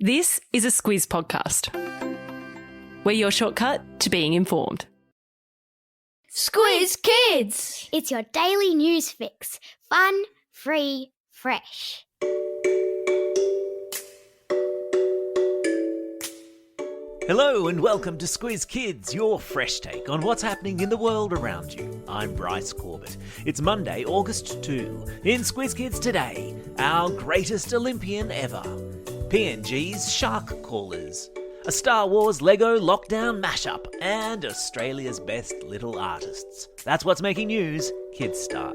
This is a Squiz podcast. We're your shortcut to being informed. Squiz Kids! It's your daily news fix. Fun, free, fresh. Hello and welcome to Squiz Kids, your fresh take on what's happening in the world around you. I'm Bryce Corbett. It's Monday, August 2. In Squiz Kids today, our greatest Olympian ever. PNG's Shark Callers. A Star Wars Lego lockdown mashup. And Australia's best little artists. That's what's making news, kids style.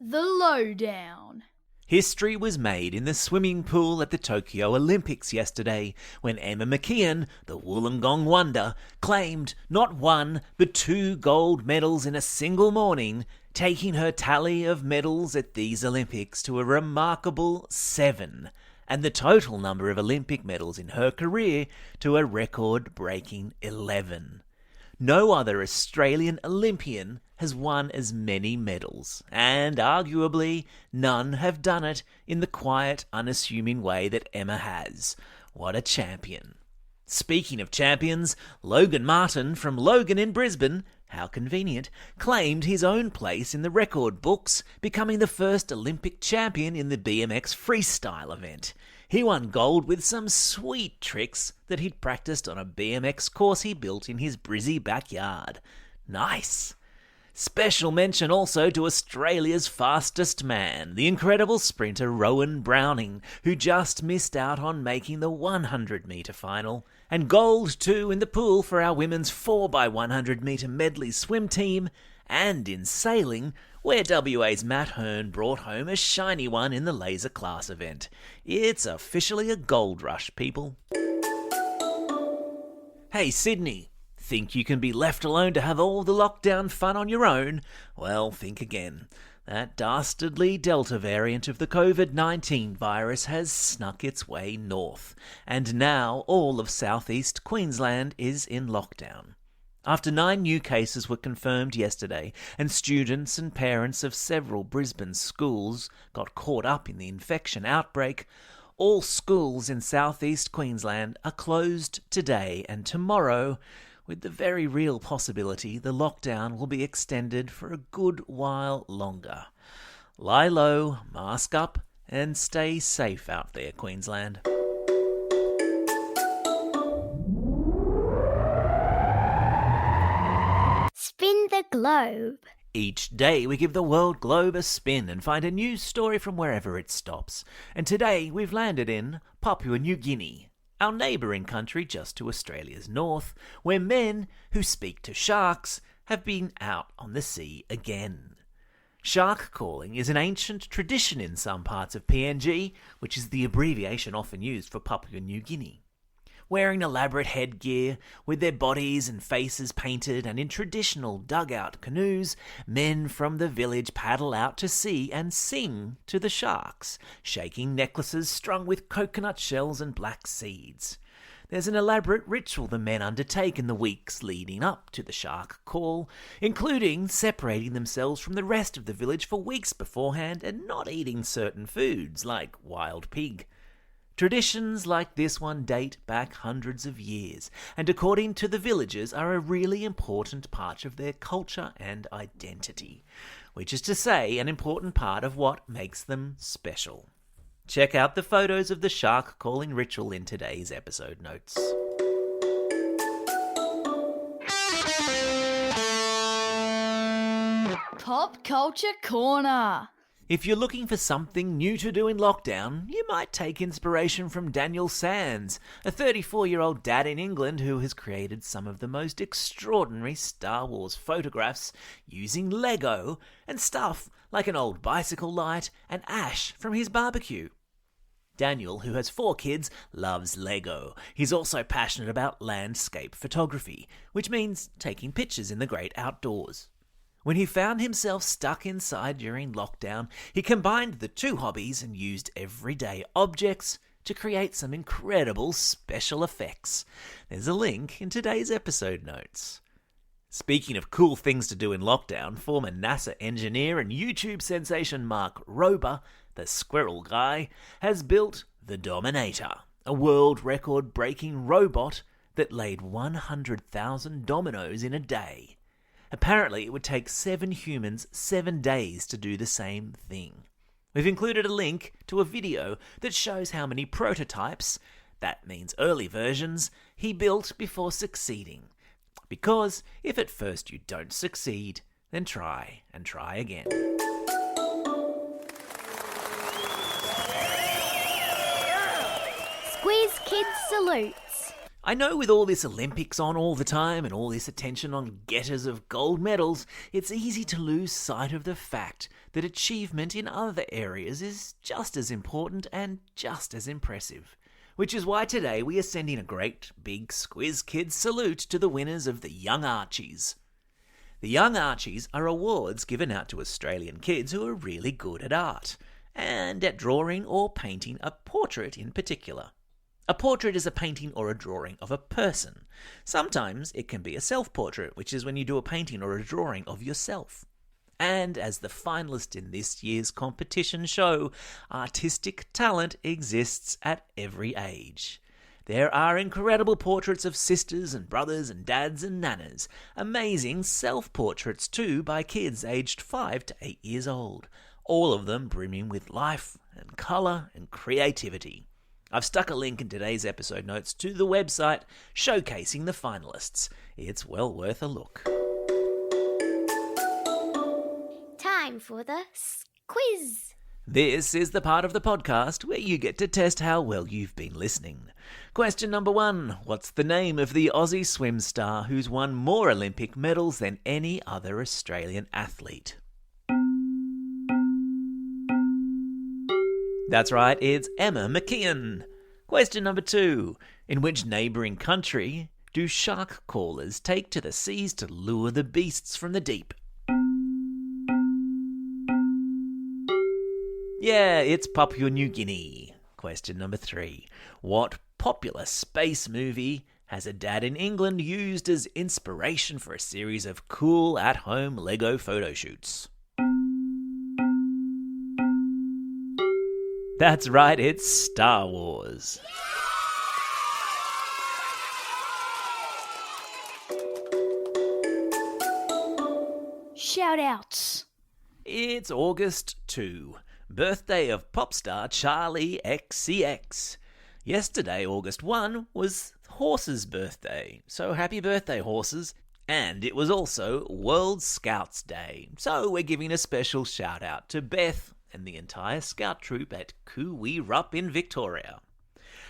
The lowdown. History was made in the swimming pool at the Tokyo Olympics yesterday when Emma McKeon, the Wollongong wonder, claimed not one but 2 gold medals in a single morning, taking her tally of medals at these Olympics to a remarkable 7, and the total number of Olympic medals in her career to a record-breaking 11. No other Australian Olympian has won as many medals, and arguably none have done it in the quiet, unassuming way that Emma has. What a champion. Speaking of champions, Logan Martin from Logan in Brisbane, how convenient, claimed his own place in the record books, becoming the first Olympic champion in the BMX freestyle event. He won gold with some sweet tricks that he'd practiced on a BMX course he built in his Brizzy backyard. Nice! Special mention also to Australia's fastest man, the incredible sprinter Rowan Browning, who just missed out on making the 100-metre final. And gold too in the pool for our women's 4x100-metre medley swim team, and in sailing, where WA's Matt Hearn brought home a shiny one in the laser class event. It's officially a gold rush, people. Hey Sydney, think you can be left alone to have all the lockdown fun on your own? Well, think again. That dastardly Delta variant of the COVID-19 virus has snuck its way north, and now all of southeast Queensland is in lockdown. After 9 new cases were confirmed yesterday, and students and parents of several Brisbane schools got caught up in the infection outbreak, all schools in southeast Queensland are closed today and tomorrow, with the very real possibility the lockdown will be extended for a good while longer. Lie low, mask up, and stay safe out there, Queensland. Spin the globe. Each day we give the world globe a spin and find a news story from wherever it stops. And today we've landed in Papua New Guinea, our neighbouring country just to Australia's north, where men who speak to sharks have been out on the sea again. Shark calling is an ancient tradition in some parts of PNG, which is the abbreviation often used for Papua New Guinea. Wearing elaborate headgear, with their bodies and faces painted and in traditional dugout canoes, men from the village paddle out to sea and sing to the sharks, shaking necklaces strung with coconut shells and black seeds. There's an elaborate ritual the men undertake in the weeks leading up to the shark call, including separating themselves from the rest of the village for weeks beforehand and not eating certain foods like wild pig. Traditions like this one date back hundreds of years, and according to the villagers are a really important part of their culture and identity, which is to say an important part of what makes them special. Check out the photos of the shark calling ritual in today's episode notes. Pop Culture Corner. If you're looking for something new to do in lockdown, you might take inspiration from Daniel Sands, a 34-year-old dad in England who has created some of the most extraordinary Star Wars photographs using Lego and stuff like an old bicycle light and ash from his barbecue. Daniel, who has 4 kids, loves Lego. He's also passionate about landscape photography, which means taking pictures in the great outdoors. When he found himself stuck inside during lockdown, he combined the 2 hobbies and used everyday objects to create some incredible special effects. There's a link in today's episode notes. Speaking of cool things to do in lockdown, former NASA engineer and YouTube sensation Mark Rober, the squirrel guy, has built the Dominator, a world record-breaking robot that laid 100,000 dominoes in a day. Apparently, it would take 7 humans 7 days to do the same thing. We've included a link to a video that shows how many prototypes, that means early versions, he built before succeeding. Because if at first you don't succeed, then try and try again. Squiz Kids salutes. I know with all this Olympics on all the time and all this attention on getters of gold medals, it's easy to lose sight of the fact that achievement in other areas is just as important and just as impressive. Which is why today we are sending a great big Squiz Kids salute to the winners of the Young Archies. The Young Archies are awards given out to Australian kids who are really good at art, and at drawing or painting a portrait in particular. A portrait is a painting or a drawing of a person. Sometimes it can be a self-portrait, which is when you do a painting or a drawing of yourself. And as the finalists in this year's competition show, artistic talent exists at every age. There are incredible portraits of sisters and brothers and dads and nanas. Amazing self-portraits too by kids aged 5 to 8 years old. All of them brimming with life and colour and creativity. I've stuck a link in today's episode notes to the website showcasing the finalists. It's well worth a look. Time for the quiz. This is the part of the podcast where you get to test how well you've been listening. Question number 1. What's the name of the Aussie swim star who's won more Olympic medals than any other Australian athlete? That's right, it's Emma McKeon. Question number 2. In which neighbouring country do shark callers take to the seas to lure the beasts from the deep? Yeah, it's Papua New Guinea. Question number 3. What popular space movie has a dad in England used as inspiration for a series of cool at-home Lego photo shoots? That's right, it's Star Wars. Shout-outs. It's August 2, birthday of pop star Charlie XCX. Yesterday, August 1, was Horse's birthday, so happy birthday, horses. And it was also World Scouts Day, so we're giving a special shout-out to Beth and the entire scout troop at Coo-wee Rup in Victoria.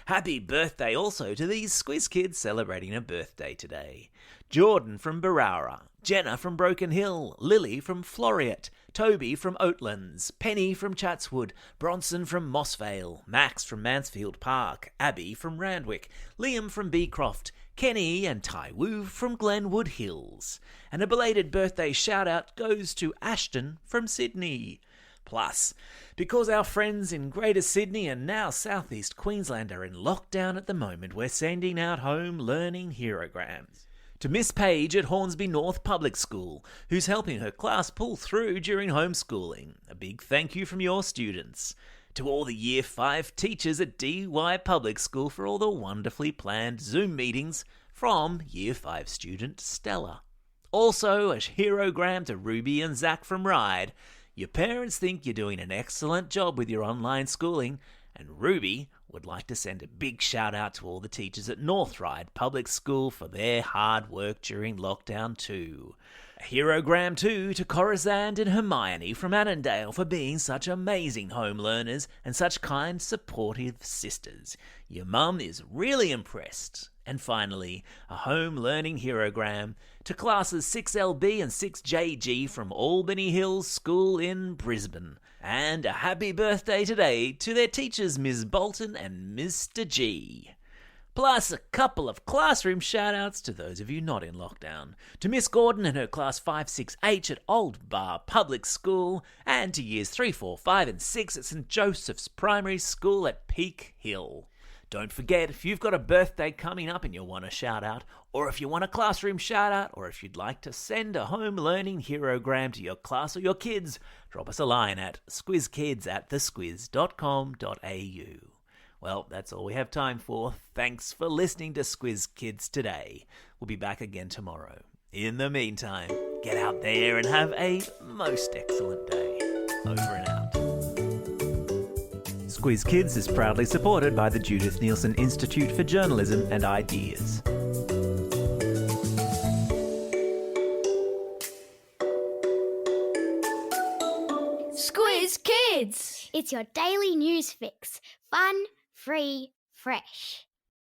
Happy birthday also to these Squiz Kids celebrating a birthday today. Jordan from Barara, Jenna from Broken Hill, Lily from Floriat, Toby from Oatlands, Penny from Chatswood, Bronson from Mossvale, Max from Mansfield Park, Abby from Randwick, Liam from Beecroft, Kenny and Tai Wu from Glenwood Hills. And a belated birthday shout-out goes to Ashton from Sydney. Plus, because our friends in Greater Sydney and now Southeast Queensland are in lockdown at the moment, we're sending out home learning herograms. To Miss Page at Hornsby North Public School, who's helping her class pull through during homeschooling. A big thank you from your students. To all the Year 5 teachers at DY Public School for all the wonderfully planned Zoom meetings from Year 5 student Stella. Also, a herogram to Ruby and Zach from Ryde. Your parents think you're doing an excellent job with your online schooling, and Ruby would like to send a big shout out to all the teachers at North Ryde Public School for their hard work during lockdown too. A herogram too to Corazand and Hermione from Annandale for being such amazing home learners and such kind, supportive sisters. Your mum is really impressed. And finally, a home learning herogram to classes 6LB and 6JG from Albany Hills School in Brisbane. And a happy birthday today to their teachers Ms. Bolton and Mr. G. Plus a couple of classroom shout-outs to those of you not in lockdown. To Miss Gordon and her class 5-6H at Old Bar Public School, and to years 3, 4, 5 and 6 at St. Joseph's Primary School at Peak Hill. Don't forget, if you've got a birthday coming up and you want a shout-out, or if you want a classroom shout-out, or if you'd like to send a home learning herogram to your class or your kids, drop us a line at squizkids@thesquiz.com.au. Well, that's all we have time for. Thanks for listening to Squiz Kids today. We'll be back again tomorrow. In the meantime, get out there and have a most excellent day. Over and out. Squiz Kids is proudly supported by the Judith Neilson Institute for Journalism and Ideas. Squiz Kids! It's your daily news fix. Fun, free, fresh.